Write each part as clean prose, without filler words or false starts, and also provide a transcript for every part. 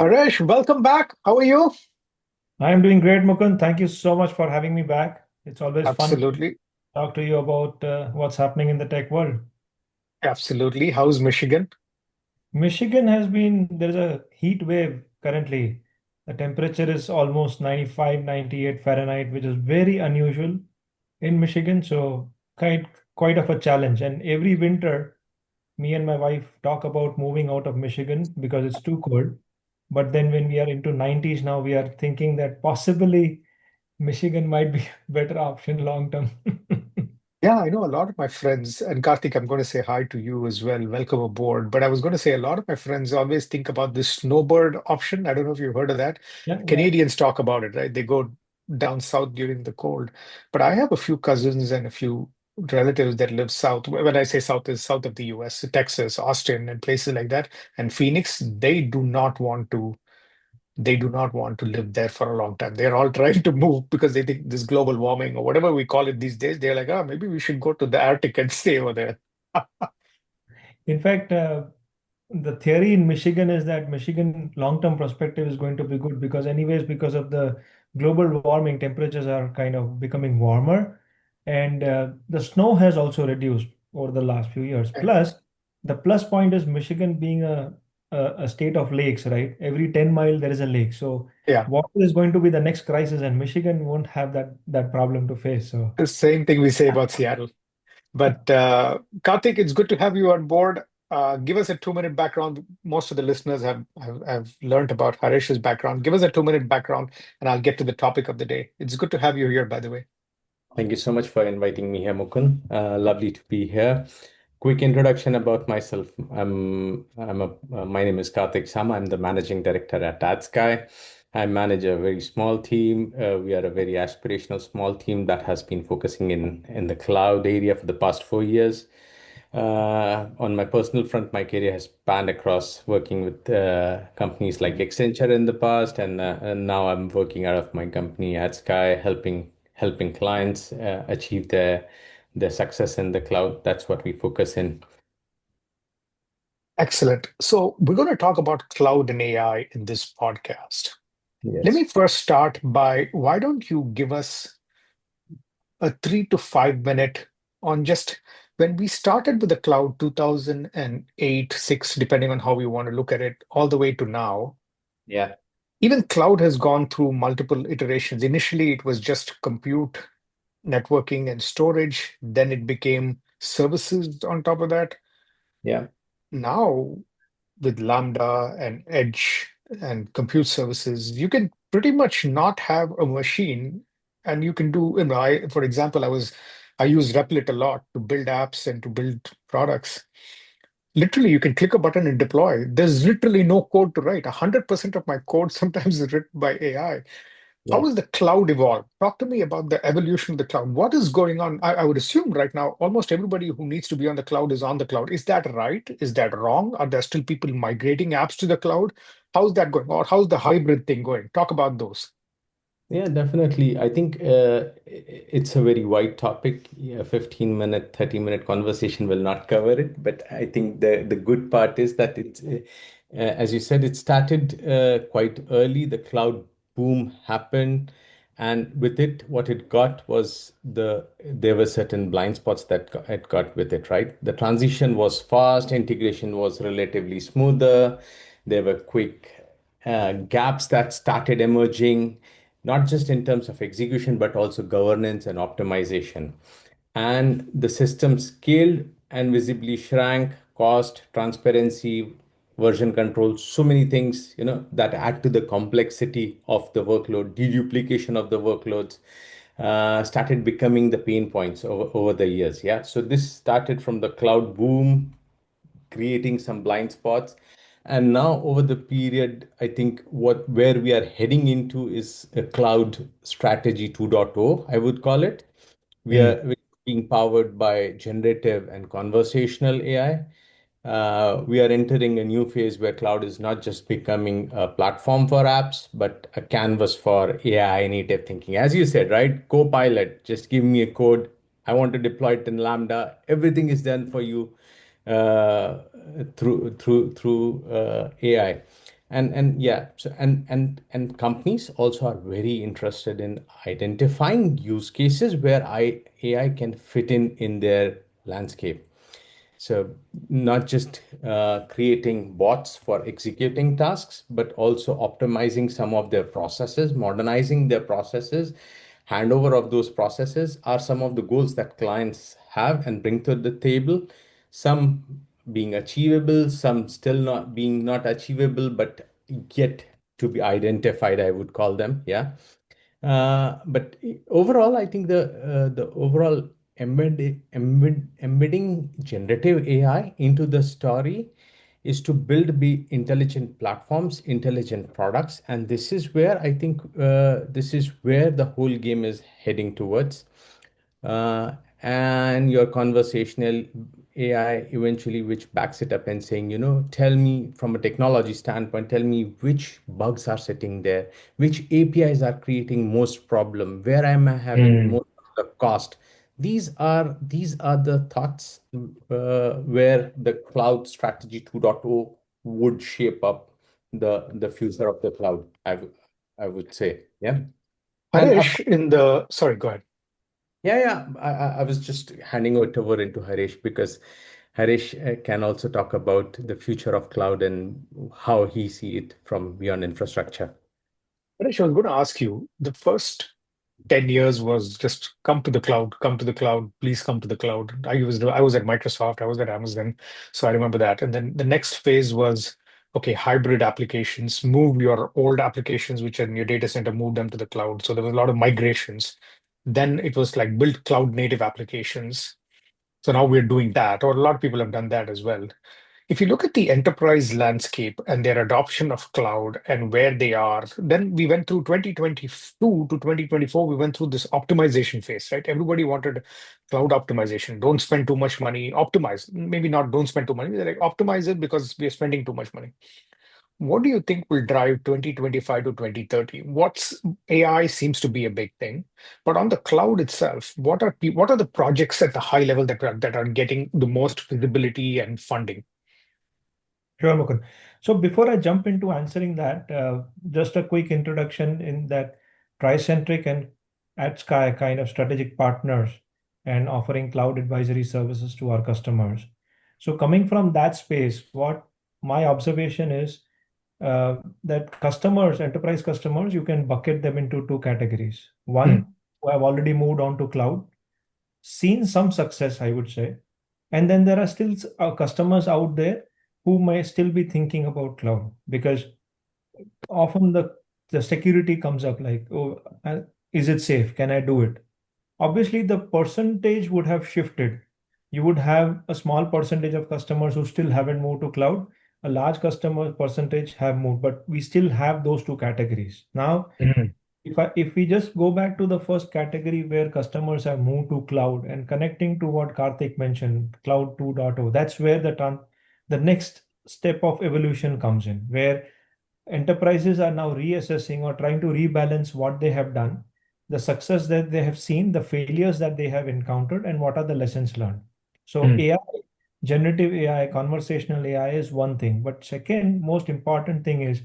Haresh, welcome back. How are you? I'm doing great, Mukund. Thank you so much for having me back. It's always fun to Absolutely. talk to you about what's happening in the tech world. Absolutely. How's Michigan? There's a heat wave currently. The temperature is almost 95, 98 Fahrenheit, which is very unusual in Michigan. So quite of a challenge. And every winter, me and my wife talk about moving out of Michigan because it's too cold. But then when we are into 90s now, we are thinking that possibly Michigan might be a better option long term. Yeah, I know a lot of my friends, and Kartik, I'm going to say hi to you as well. Welcome aboard. But I was going to say a lot of my friends always think about this snowbird option. I don't know if you've heard of that. Yeah, yeah. Canadians talk about it, right? They go down south during the cold. But I have a few cousins and a few relatives that live south. When I say south, is south of the US, Texas, Austin, and places like that. And Phoenix, they do not want to live there for a long time. They're all trying to move because they think this global warming or whatever we call it these days, they're like, oh, maybe we should go to the Arctic and stay over there. In fact, the theory in Michigan is that Michigan long-term perspective is going to be good because anyways, because of the global warming, temperatures are kind of becoming warmer, and the snow has also reduced over the last few years. Eh, Plus, the plus point is Michigan being a state of lakes, right? Every 10 mile there is a lake. So Yeah, water is going to be the next crisis, and Michigan won't have that problem to face. So the same thing we say about Seattle. But Karthik, it's good to have you on board. Give us a 2 minute background. Most of the listeners have learned about Harish's background. Give us a 2 minute background, and I'll get to the topic of the day. It's good to have you here, by the way. Thank you so much for inviting me here, Mukun. Lovely to be here. Quick introduction about myself. My name is Kartik Sama. I'm the managing director at Atsky. I manage a very small team. We are a very aspirational small team that has been focusing in the cloud area for the past 4 years. On my personal front, my career has spanned across working with companies like Accenture in the past, and now I'm working out of my company at Sky, helping clients achieve their success in the cloud. That's what we focus in. Excellent. So we're going to talk about cloud and AI in this podcast. Let me Yes. first start by why don't you give us a 3 to 5 minute on just when we started with the cloud 2008, 6, depending on how we want to look at it, all the way to now. Yeah. Even cloud has gone through multiple iterations. Initially, it was just compute, networking, and storage. Then it became services on top of that. Yeah. Now, with Lambda and Edge and compute services, you can pretty much not have a machine and you can do, for example, I use Replit a lot to build apps and to build products. Literally, you can click a button and deploy. There's literally no code to write. 100% of my code sometimes is written by AI. How Yeah. has the cloud evolved? Talk to me about the evolution of the cloud. What is going on? I would assume right now, almost everybody who needs to be on the cloud is on the cloud. Is that right? Is that wrong? Are there still people migrating apps to the cloud? How's that going? Or how's the hybrid thing going? Talk about those. Yeah, definitely. I think it's a very wide topic. Yeah, 15-minute, 30-minute conversation will not cover it. But I think the good part is that as you said, it started quite early. The cloud boom happened, and with it, what it got was there were certain blind spots that it got with it, right? The transition was fast, integration was relatively smoother. There were quick gaps that started emerging, not just in terms of execution, but also governance and optimization. And the system scaled and visibly shrank, cost, transparency, version control, so many things, that add to the complexity of the workload, deduplication of the workloads. Started becoming the pain points over the years. Yeah. So this started from the cloud boom, creating some blind spots. And now over the period, I think where we are heading into is a cloud strategy 2.0, I would call it. We're being powered by generative and conversational AI. We are entering a new phase where cloud is not just becoming a platform for apps, but a canvas for AI native thinking. As you said, right? Copilot, just give me a code. I want to deploy it in Lambda. Everything is done for you uh, through AI. And yeah, so and companies also are very interested in identifying use cases where AI can fit in their landscape. So not just creating bots for executing tasks, but also optimizing some of their processes, modernizing their processes. Handover of those processes are some of the goals that clients have and bring to the table. Some being achievable, some still not achievable, but yet to be identified, I would call them. Yeah. But overall, I think the overall embedding generative AI into the story is to build be intelligent platforms, intelligent products, and this is where I think this is where the whole game is heading towards. Uh, and your conversational AI eventually, which backs it up and saying, tell me from a technology standpoint, tell me which bugs are sitting there, which APIs are creating most problem, where am I having Hmm. most of the cost. These are the thoughts where the cloud strategy 2.0 would shape up the future of the cloud. I would say, yeah. And of Haresh, sorry, go ahead. yeah, yeah. I was just handing it over into Harish because Harish can also talk about the future of cloud and how he see it from beyond infrastructure. Haresh, I was going to ask you, the first 10 years was just come to the cloud, please come to the cloud. I was at Microsoft, I was at Amazon, so I remember that. And then the next phase was, okay, hybrid applications, move your old applications which are in your data center, move them to the cloud. So there was a lot of migrations. Then it was like build cloud native applications. So now we're doing that, or a lot of people have done that as well. If you look at the enterprise landscape and their adoption of cloud and where they are, then we went through 2022 to 2024, we went through this optimization phase, right? Everybody wanted cloud optimization. Don't spend too much money, optimize. Maybe not don't spend too much, they're like optimize it because we are spending too much money. What do you think will drive 2025 to 2030? What's AI seems to be a big thing, but on the cloud itself, what are the projects at the high level that are getting the most visibility and funding? Sure, Mukund. So before I jump into answering that, just a quick introduction in that Tricentric and Atsky kind of strategic partners and offering cloud advisory services to our customers. So coming from that space, what my observation is that customers, enterprise customers, you can bucket them into two categories. Hmm. One, who have already moved on to cloud, seen some success, I would say. And then there are still customers out there who may still be thinking about cloud because often the security comes up like, oh, is it safe? Can I do it? Obviously, the percentage would have shifted. You would have a small percentage of customers who still haven't moved to cloud. A large customer percentage have moved, but we still have those two categories. Now, Hmm. if we just go back to the first category where customers have moved to cloud and connecting to what Karthik mentioned, cloud 2.0, that's where the next step of evolution comes in, where enterprises are now reassessing or trying to rebalance what they have done, the success that they have seen, the failures that they have encountered, and what are the lessons learned. So Hmm. AI, generative AI, conversational AI is one thing, but second most important thing is,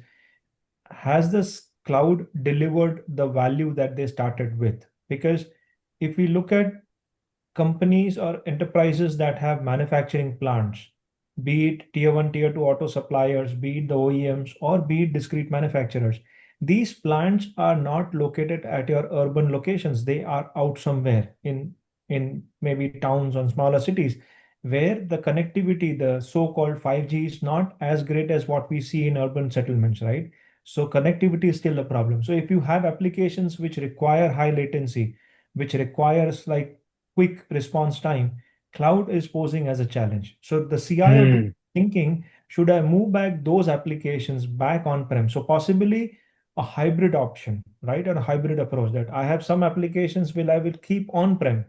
has this cloud delivered the value that they started with? Because if we look at companies or enterprises that have manufacturing plants, be it tier one, tier two auto suppliers, be it the OEMs, or be it discrete manufacturers, these plants are not located at your urban locations. They are out somewhere in maybe towns or smaller cities where the connectivity, the so-called 5G, is not as great as what we see in urban settlements, right? So connectivity is still a problem. So if you have applications which require high latency, which requires like quick response time, cloud is posing as a challenge. So the CIO to Hmm. thinking, should I move back those applications back on-prem? So possibly a hybrid option, right? Or a hybrid approach that I have some applications will I will keep on-prem,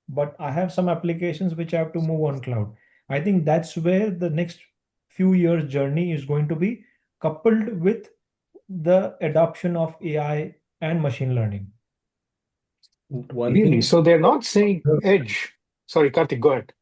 but I have some applications which I have to move on cloud. I think that's where the next few years journey is going to be coupled with the adoption of AI and machine learning. One Really? thing. So they're not saying edge. Sorry, Karthik, go ahead.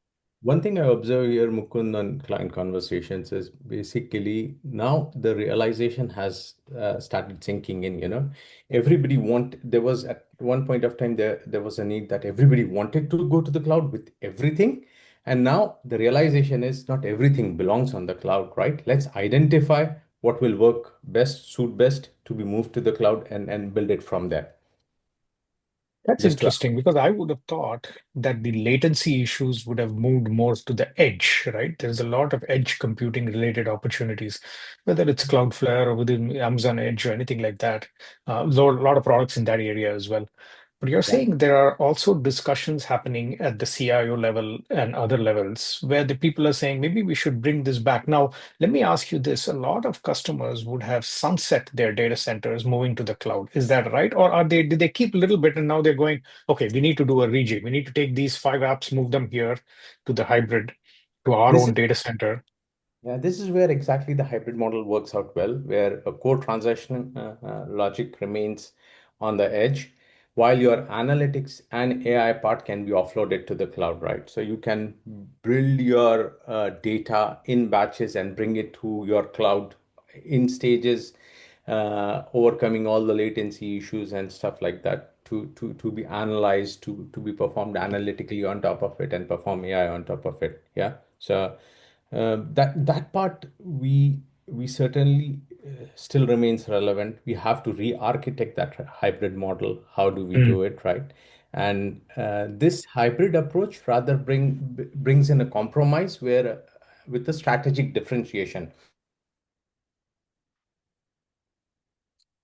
One thing I observe here, Mukund, on client conversations is basically now the realization has started sinking in, there was at one point of time there was a need that everybody wanted to go to the cloud with everything. And now the realization is not everything belongs on the cloud, right? Let's identify what will work best, suit best to be moved to the cloud and build it from there. That's Just to interesting because I would have thought that the latency issues would have moved more to the edge, right? There's a lot of edge computing related opportunities, whether it's Cloudflare or within Amazon Edge or anything like that. There's a lot of products in that area as well. But you're yeah. saying there are also discussions happening at the CIO level and other levels where the people are saying maybe we should bring this back. Now, let me ask you this. A lot of customers would have sunset their data centers moving to the cloud. Is that right? Or did they keep a little bit and now they're going, okay, we need to do a rejig. We need to take these 5 apps, move them here to the hybrid, to our This own data center. Yeah, this is where exactly the hybrid model works out well, where a core transaction logic remains on the edge, while your analytics and AI part can be offloaded to the cloud, right? So you can build your data in batches and bring it to your cloud in stages, overcoming all the latency issues and stuff like that to be analyzed, to be performed analytically on top of it and perform AI on top of it. Yeah. So that part we certainly still remains relevant. We have to re-architect that hybrid model. How do we Mm. do it, right? And this hybrid approach rather brings in a compromise where with the strategic differentiation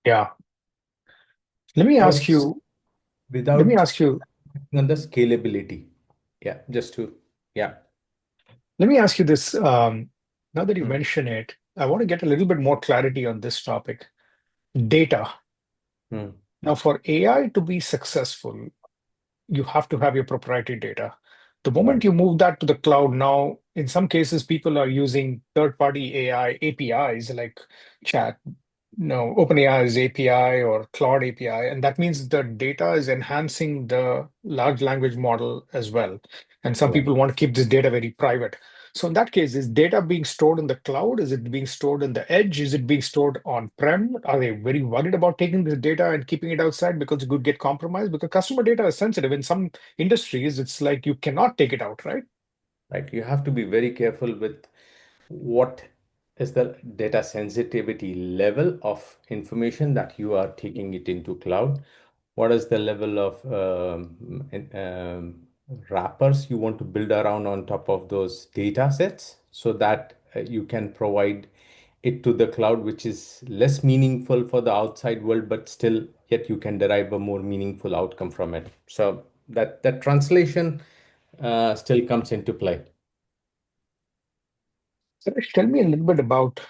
Yeah. Let me without ask you, let me without ask you, on the scalability. Yeah, just to yeah. let me ask you this. Now that you Hmm, mention it, I want to get a little bit more clarity on this topic. Data. hmm, Now, for AI to be successful, you have to have your proprietary data. The moment right. you move that to the cloud, now in some cases, people are using third-party AI APIs like chat, no, OpenAI's API or Claude API, and that means the data is enhancing the large language model as well. And some Right. people want to keep this data very private. So in that case, is data being stored in the cloud? Is it being stored in the edge? Is it being stored on-prem? Are they very worried about taking this data and keeping it outside because it could get compromised? Because customer data is sensitive. In some industries, it's like you cannot take it out, right? Right. You have to be very careful with what is the data sensitivity level of information that you are taking it into cloud. What is the level of wrappers you want to build around on top of those data sets so that you can provide it to the cloud, which is less meaningful for the outside world, but still yet you can derive a more meaningful outcome from it. So that translation still comes into play. Suresh, tell me a little bit about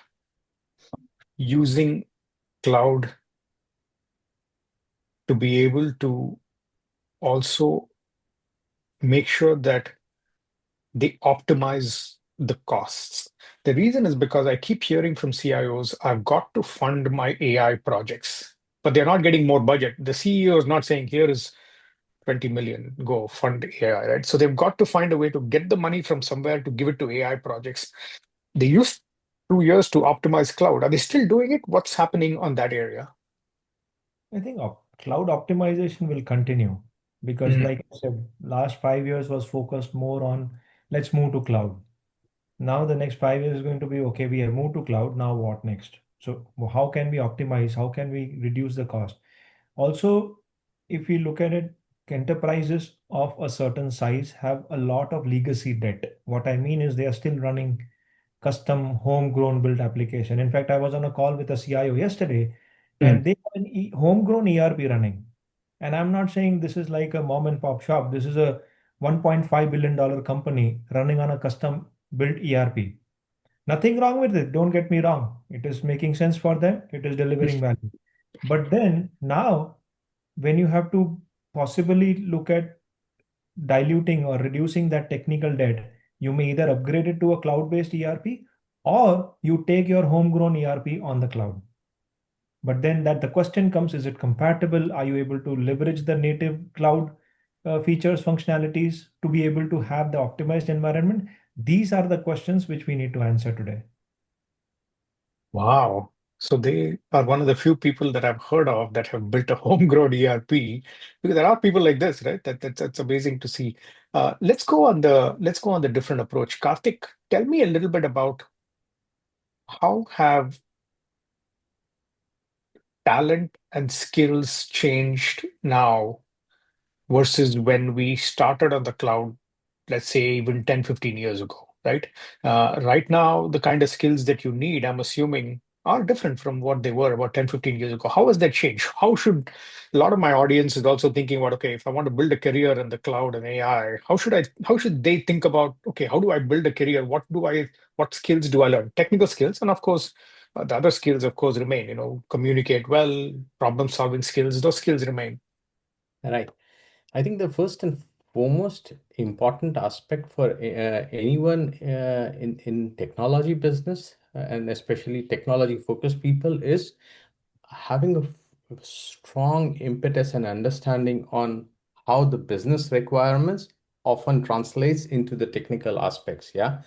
using cloud to be able to also make sure that they optimize the costs. The reason is because I keep hearing from CIOs, I've got to fund my AI projects, but they're not getting more budget. The CEO is not saying, here is 20 million, go fund AI, right? So they've got to find a way to get the money from somewhere to give it to AI projects. They used 2 years to optimize cloud. Are they still doing it? What's happening on that area? I think cloud optimization will continue because, Mm, like I said, last 5 years was focused more on let's move to cloud. Now the next 5 years is going to be okay, we have moved to cloud, now what next? So how can we optimize? How can we reduce the cost? Also, if we look at it, enterprises of a certain size have a lot of legacy debt. What I mean is they are still running custom homegrown built application. In fact, I was on a call with a CIO yesterday mm. and they have an homegrown ERP running. And I'm not saying this is like a mom and pop shop. This is a $1.5 billion company running on a custom built ERP. Nothing wrong with it. Don't get me wrong. It is making sense for them. It is delivering value. But then now, when you have to possibly look at diluting or reducing that technical debt, you may either upgrade it to a cloud-based ERP or you take your homegrown ERP on the cloud. But then that the question comes, is it compatible? Are you able to leverage the native cloud? features, functionalities to be able to have the optimized environment? These are the questions which we need to answer today. Wow. So they are one of the few people that I've heard of that have built a homegrown ERP. Because there are people like this, right? That's amazing to see. Let's go on the different approach. Kartik, tell me a little bit about how have talent and skills changed now versus when we started on the cloud, let's say even 10, 15 years ago, right? Right now, the kind of skills that you need, I'm assuming, are different from what they were about 10, 15 years ago. How has that changed? How should a lot of my audience is also thinking about, okay, if I want to build a career in the cloud and AI, how should they think about, okay, how do I build a career? What skills do I learn? Technical skills, and of course, the other skills, of course, remain, communicate well, problem solving skills, those skills remain. Right. I think the first and foremost important aspect for anyone in technology business and especially technology focused people is having a strong impetus and understanding on how the business requirements often translates into the technical aspects. Yeah,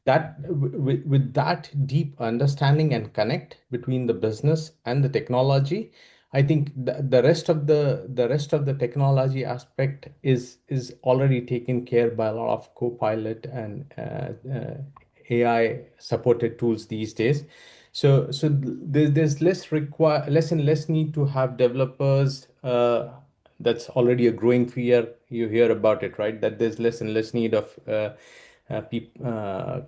that with that deep understanding and connect between the business and the technology, I think the rest of the technology aspect is already taken care by a lot of Copilot and AI supported tools these days. So there's less and less need to have developers. That's already a growing fear. You hear about it, right? That there's less and less need of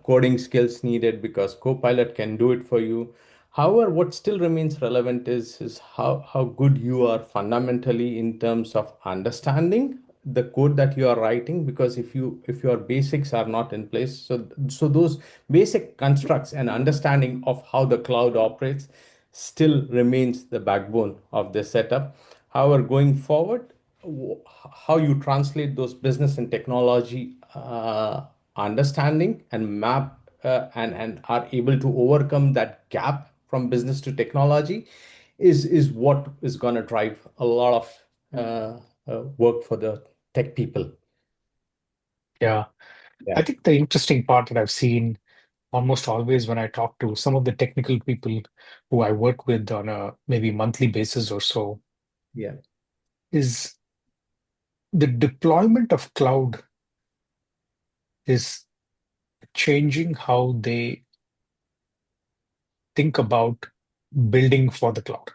coding skills needed because Copilot can do it for you. However, what still remains relevant is how good you are fundamentally in terms of understanding the code that you are writing. Because if your basics are not in place, so those basic constructs and understanding of how the cloud operates still remains the backbone of the setup. However, going forward, how you translate those business and technology understanding and map and are able to overcome that gap from business to technology is what is going to drive a lot of work for the tech people. Yeah. I Yeah, think the interesting part that I've seen almost always when I talk to some of the technical people who I work with on a maybe monthly basis or so yeah, is the deployment of cloud is changing how they think about building for the cloud.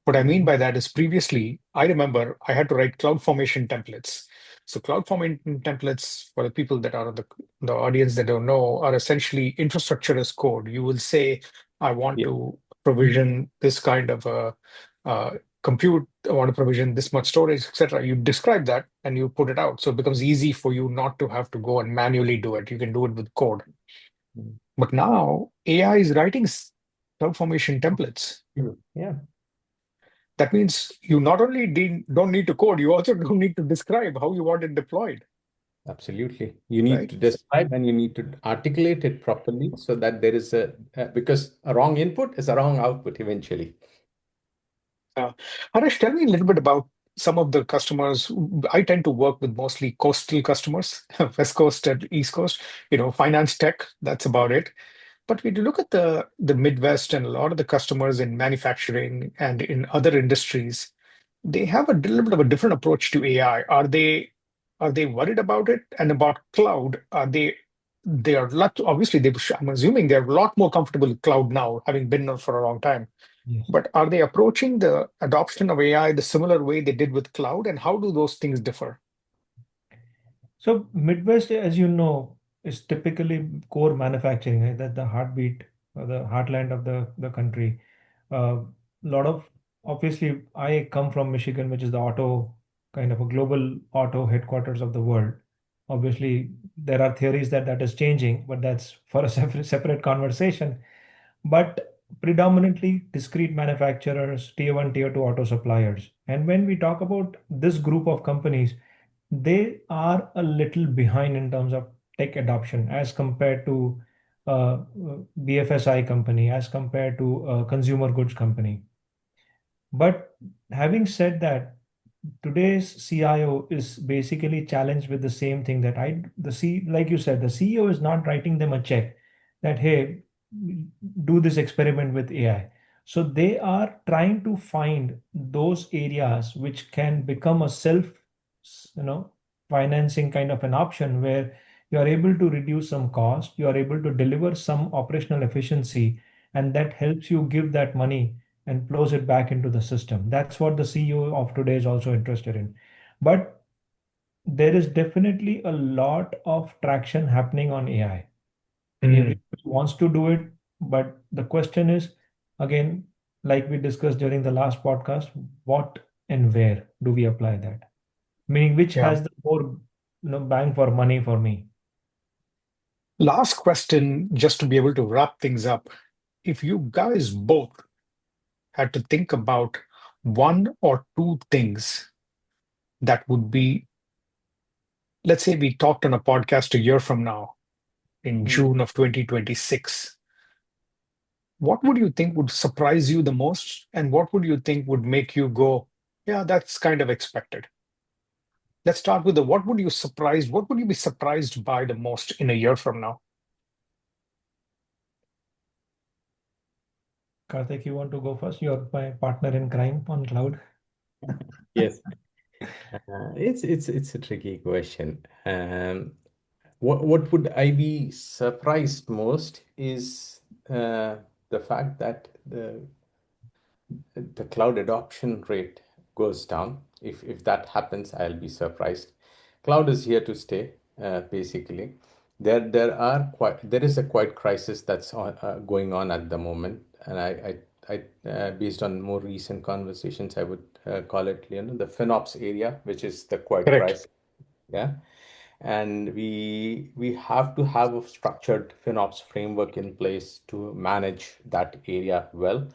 What I mean mhm, by that is previously, I remember I had to write cloud formation templates. So cloud formation templates for the people that are the audience that don't know are essentially infrastructure as code. You will say, I want yeah, to provision this kind of uh, compute, I want to provision this much storage, etc. You describe that and you put it out. So it becomes easy for you not to have to go and manually do it. You can do it with code. mhm. But now AI is writing cloud formation templates. Yeah, That means you not only don't need to code, you also don't need to describe how you want it deployed, absolutely. You need right? to describe and you need to articulate it properly so that there is because a wrong input is a wrong output eventually. Uh, Harish, tell me a little bit about some of the customers. I tend to work with mostly coastal customers, West Coast and East Coast, finance tech, that's about it. But when you look at the Midwest and a lot of the customers in manufacturing and in other industries, they have a little bit of a different approach to AI. Are they worried about it and about cloud? They are lot obviously I'm assuming they're a lot more comfortable with cloud now, having been there for a long time. Yes. But are they approaching the adoption of AI the similar way they did with cloud, and how do those things differ? So Midwest, as you know, is typically core manufacturing, right? That the heartbeat, the heartland of the country. Lot of Obviously, I come from Michigan, which is the auto kind of a global auto headquarters of the world. Obviously, there are theories that that is changing, but that's for a separate conversation. But predominantly discrete manufacturers, tier one, tier two auto suppliers. And when we talk about this group of companies, they are a little behind in terms of tech adoption as compared to BFSI company, as compared to a consumer goods company. But having said that, today's CIO is basically challenged with the same thing that like you said, the CEO is not writing them a check that, hey, do this experiment with AI. So they are trying to find those areas which can become a you know, financing kind of an option where you are able to reduce some cost, you are able to deliver some operational efficiency, and that helps you give that money and flows it back into the system. That's what the CEO of today is also interested in. But there is definitely a lot of traction happening on AI. Mm, Everybody wants to do it, but the question is, again, like we discussed during the last podcast, what and where do we apply that? Meaning, which yeah. has the more, bang for money for me? Last question, just to be able to wrap things up. If you guys both had to think about one or two things that would be, let's say we talked on a podcast a year from now, in Hmm. June of 2026, what would you think would surprise you the most? And what would you think would make you go, yeah, that's kind of expected? Let's start with the what would you be surprised by the most in a year from now? Karthik, you want to go first? You're my partner in crime on cloud. Yes. It's a tricky question. What would I be surprised most is the fact that the cloud adoption rate goes down. If that happens, I'll be surprised. Cloud is here to stay, basically. There is a quite crisis that's going on at the moment, and based on more recent conversations, I would call it, the FinOps area, which is the quiet Correct. crisis. Yeah. And we have to have a structured FinOps framework in place to manage that area well.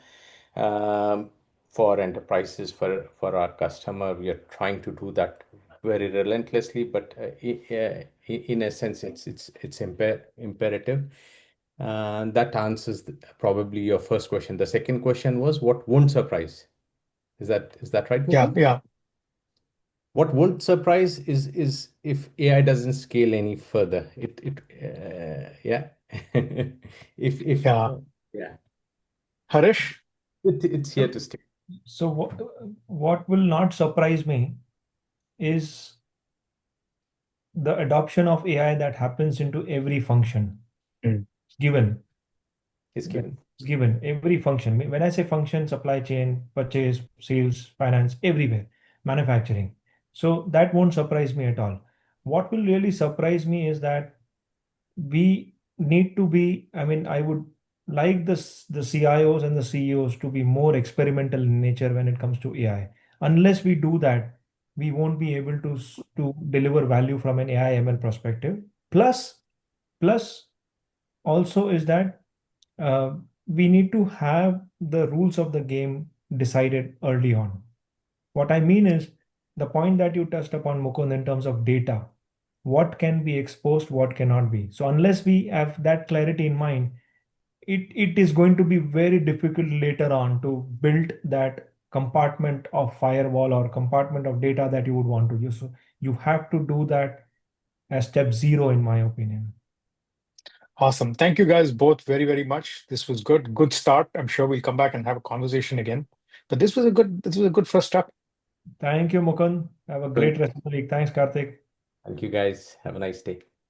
Um, for enterprises, for our customer, we are trying to do that very relentlessly, but in a sense, it's imperative. That answers probably your first question. The second question was, what won't surprise? Is that right, Yeah, Mukul? yeah, What won't surprise is if AI doesn't scale any further. Yeah. If yeah. Yeah, Harish? it's here to stay. So what will not surprise me is the adoption of AI that happens into every function. Mm. It's given. Is given. It's given every function. When I say function, supply chain, purchase, sales, finance, everywhere, manufacturing. So that won't surprise me at all. What will really surprise me is that we need to be, I mean, I would like the CIOs and the CEOs to be more experimental in nature when it comes to AI. Unless we do that, we won't be able to deliver value from an AI ML perspective. Plus also is that uh, we need to have the rules of the game decided early on. What I mean is the point that you touched upon, Mukund, in terms of data, what can be exposed, what cannot be. So unless we have that clarity in mind, it is going to be very difficult later on to build that compartment of firewall or compartment of data that you would want to use. So you have to do that as step zero, in my opinion. Awesome. Thank you guys both very, very much. This was good. Good start. I'm sure we'll come back and have a conversation again. But this was a good first step. Thank you, Mukund. Have a Good. great rest of the week. Thanks, Karthik. Thank you, guys. Have a nice day.